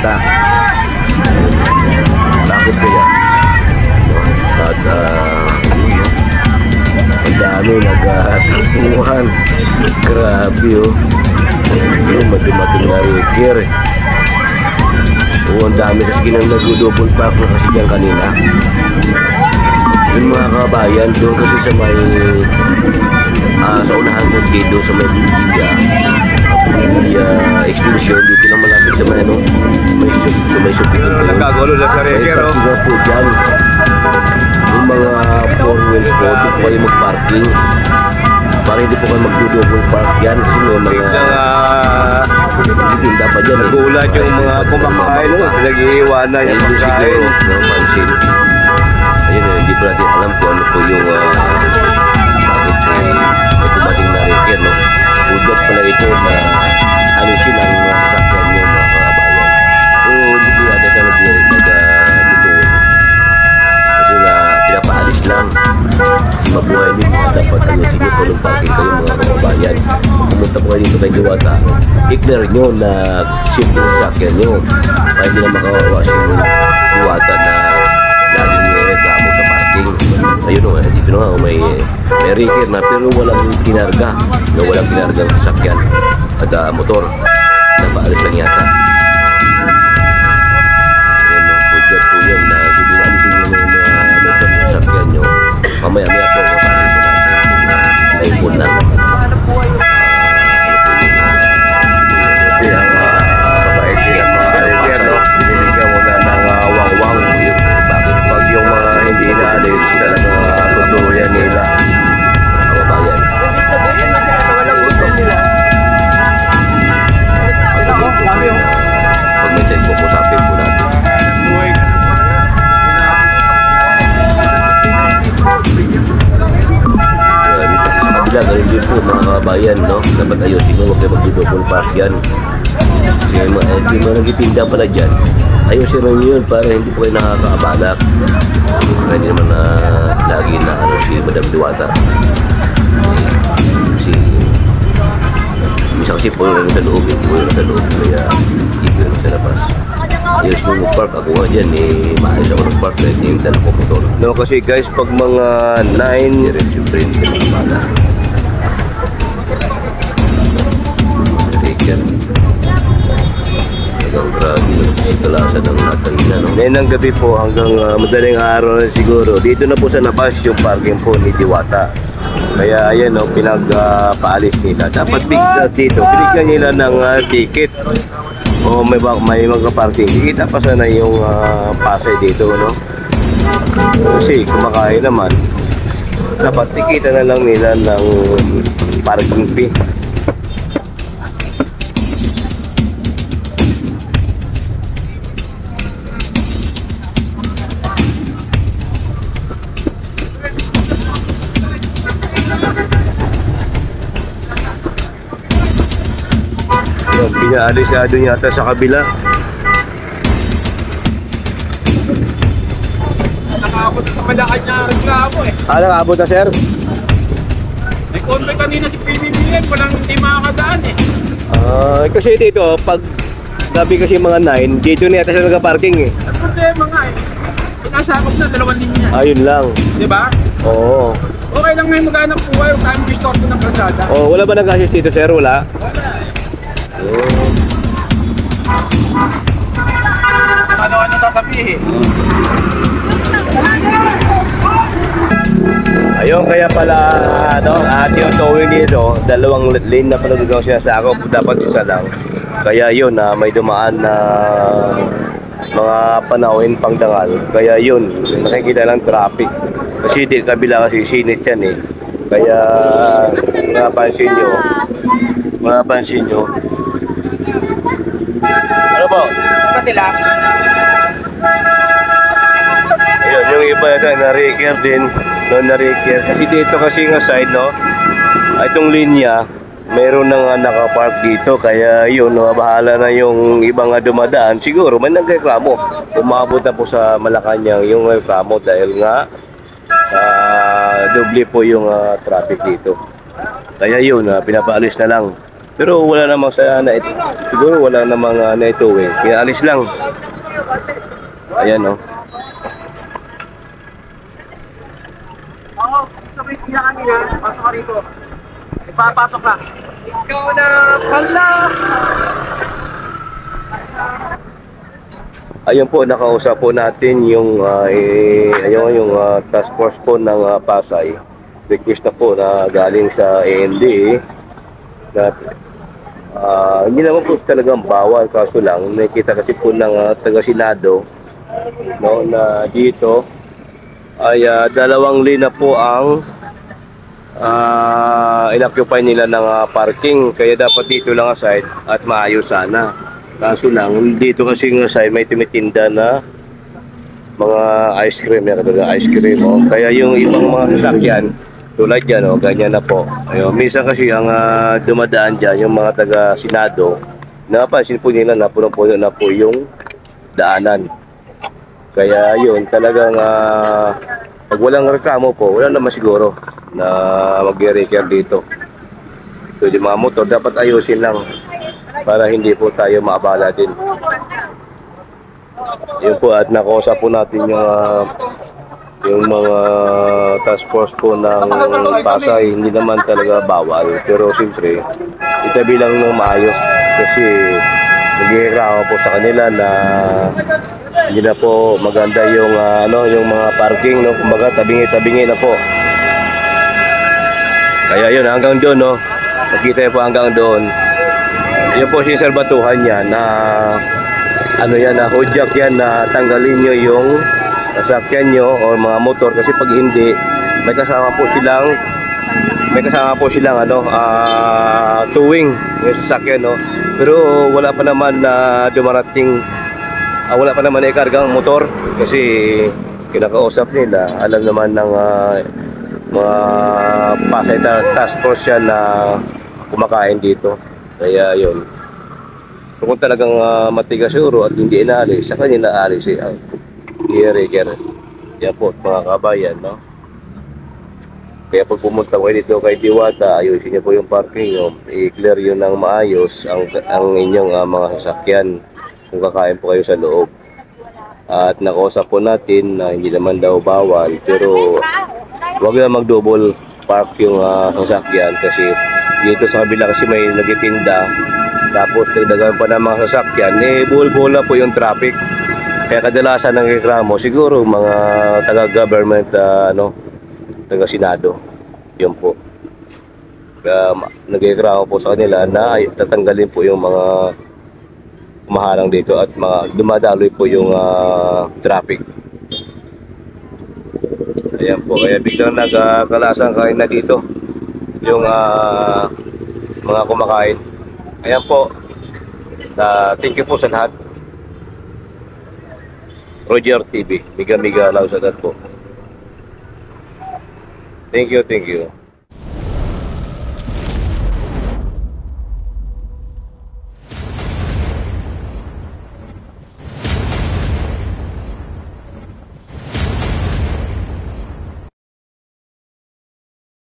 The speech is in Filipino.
Diwata. Bakit kaya? At ang dami nagtakuhan. Grabe oh. Yung matimating na reker. Oo, ang dami kasi ginang nag-double park na kasi dyan kanina. Yung mga kabayan, doon kasi sa may sa unahan ko dito sa may extension dito na malapit sa may ano, may supitin ko. Nagkagulo na sa reker oh. May po dyan. Yung mga 4 wheels po, doon po kayo mag-parking. Para hindi po kayo mag-double park yan kasi may mga tinda pa dyan. Nagulat yung mga kumakain no, pinag-iiwanan yung pagkain. Pansin. Ayun, hindi pa natin alam kung ano po yung bakit may dumating na reker, no? Udat pala ito na alisin ang sasakyan nyo mga kabayan. Pero hindi po yata siya nag-lutuin. Kasi na pinapaalis lang. Mabuhay nyo dapat alisin nyo kung parking kayo mga kabayan. Pumunta po kayo dito kay Diwata. I-clear nyo na shift yung sasakyan nyo. Kaya hindi na makawawas yung Diwata na laging reklamo sa parking. Ayun o, dito na nga may reker na pero walang kinarga. Walang kinargang sasakyan at motor. Nagpaalis lang yata. Ayan o, budget po yan na sinalisin nyo na yung motor ng sasakyan nyo. Mamaya-maya po ako sa akin po na naipon na. Mabait sila mga reker no. Binibigyan mo na ng wang-wang. Bakit pag yung mga hindi inaalis talaga tutuluyan nila. Kababayan. Pag may tempo po sapin po natin. Dito sa kabila, ganun din po mga kababayan, no? Dapat ayusin nyo, huwag kayo mag-double park yan. Kasi yung mga nagtitinda pala dyan, ayusin nyo yun para hindi po kayo nakakaabalak. Hindi naman na lagi na ano si Madam Diwata. Misa kasi po yung nasa loob, kaya dito yung sa labas. Ayos nung mag-park, ako nga dyan maayos ako ng park, kaya yung dala ko motor. No, kasi guys, pag mga 9, Diretso print, pinakabala. Reker. Hanggang grabe yung kalasan ng natalina, no? ngayon ng gabi po hanggang madaling araw na siguro, dito na po sa labas yung parking po ni Diwata. Kaya ayan no, pinagpaalis nila. Dapat dito, binigyan nila ng ticket. O may magka-parking. Kikita pa sana yung pasay dito, no? Kasi kumakain naman. Dapat tikita na lang nila ng parking fee. Pinaalis yata sa kabila. Nakaabot sa malakad niya reklamo eh. Nakabot na sir? May convoy kanina si PBBM, walang hindi makakadaan eh. Kasi dito, pag gabi kasi mga 9, dito na yata siya nagka-parking eh. Ang problema nga eh, pinasakop na 2 linya. Ayun lang. Di ba? Oo. Okay lang ngayon maghanap buhay yung time distortion ng kalsada. Oh, wala ba nag-assist dito sir? Wala? Ano sasabihin? Ayun, kaya pala yung towing dito, 2 lane na pala doon siya sa ako, dapat isa lang. Kaya yun, may dumaan na mga panahon pangdangal. Kaya yun, nakikita lang traffic. Kasi di kabila kasi sinit yan eh. Kaya mapapansin nyo. Ano po? Ano sila? Ayun, yung iba ito, na-reker din. Na-reker. Kasi dito kasi nga side, no? Itong linya, meron na nga nakapark dito. Kaya yun, bahala na yung ibang dumadaan. Siguro, may nagreklamo. Umabot na po sa Malacanang yung reklamo dahil nga doble po yung traffic dito. Kaya yun, pinapaalis na lang. Pero wala namang siguro wala namang naituwing. Kaya alis lang. Ayan oh. Oo, sabi ko niya kanina, pasok ka rito. Ipapasok ka. Ikaw na pala! Ayun po, nakausap po natin yung task force po ng Pasay. Request na po na galing sa AND na hindi naman po talagang bawal, kaso lang nakita kasi po ng taga-Senado, no, na dito ay 2 lane na po ang inoccupy nila ng parking, kaya dapat dito lang aside at maayos sana. Kaso lang, dito kasi nga side may tumitinda na mga ice cream, yan katulad ice cream. Oh. Kaya yung ibang mga sasakyan, tulad yan, oh, ganyan na po. Ayun, minsan kasi ang dumadaan dyan, yung mga taga-Senado, napansin po nila na punong-puno na po yung daanan. Kaya yun, talagang pag walang reklamo po, wala naman siguro na mag-repair dito. So yung mga motor, dapat ayusin lang para hindi po tayo maabala din. Yun po, at nakausap po natin yung mga task force po ng Pasay. Hindi naman talaga bawal, pero siyempre itabi lang ng maayos kasi nagreklamo po sa kanila na hindi na po maganda yung yung mga parking, no, kumbaga tabingi-tabingi na po. Kaya yun, hanggang doon, no, nakita po hanggang doon. Yun po sinerbatuhan niya na na hujyak yan na tanggalin nyo yung sasakyan nyo o mga motor, kasi pag hindi may kasama po silang towing yung sasakyan, no. Pero wala pa naman na dumarating, wala pa naman na ikargang motor kasi kinakausap nila, alam naman ng mga Pasay task force yan na kumakain dito. Kaya yun, kung talagang matigas siguro at hindi inaalis, sa kanila aalis i-reker. Yan po mga kabayan, no? Kaya pag pumunta kayo dito kay Diwata, ayusin niyo po yung parking nyo, i-clear yun ng maayos ang inyong mga sasakyan kung kakain po kayo sa loob. At nakausap po natin na hindi naman daw bawal, pero huwag na mag-double park yung sasakyan, kasi dito sa kabila kasi may nagtitinda, tapos nagdagan pa ng mga sasakyan, buhol-buhol na po yung traffic. Kaya kadalasan ng reklamo siguro mga taga-government, taga-Senado, yun po. Kaya nagreklamo po sa kanila na tatanggalin po yung mga kumaharang dito at mga dumadaloy po yung traffic. Ayan po, kaya biglang nagkalasang kain na dito yung mga kumakain. Ayan po, thank you po sa lahat. Roger TV, Miga Lausadan po. Thank you.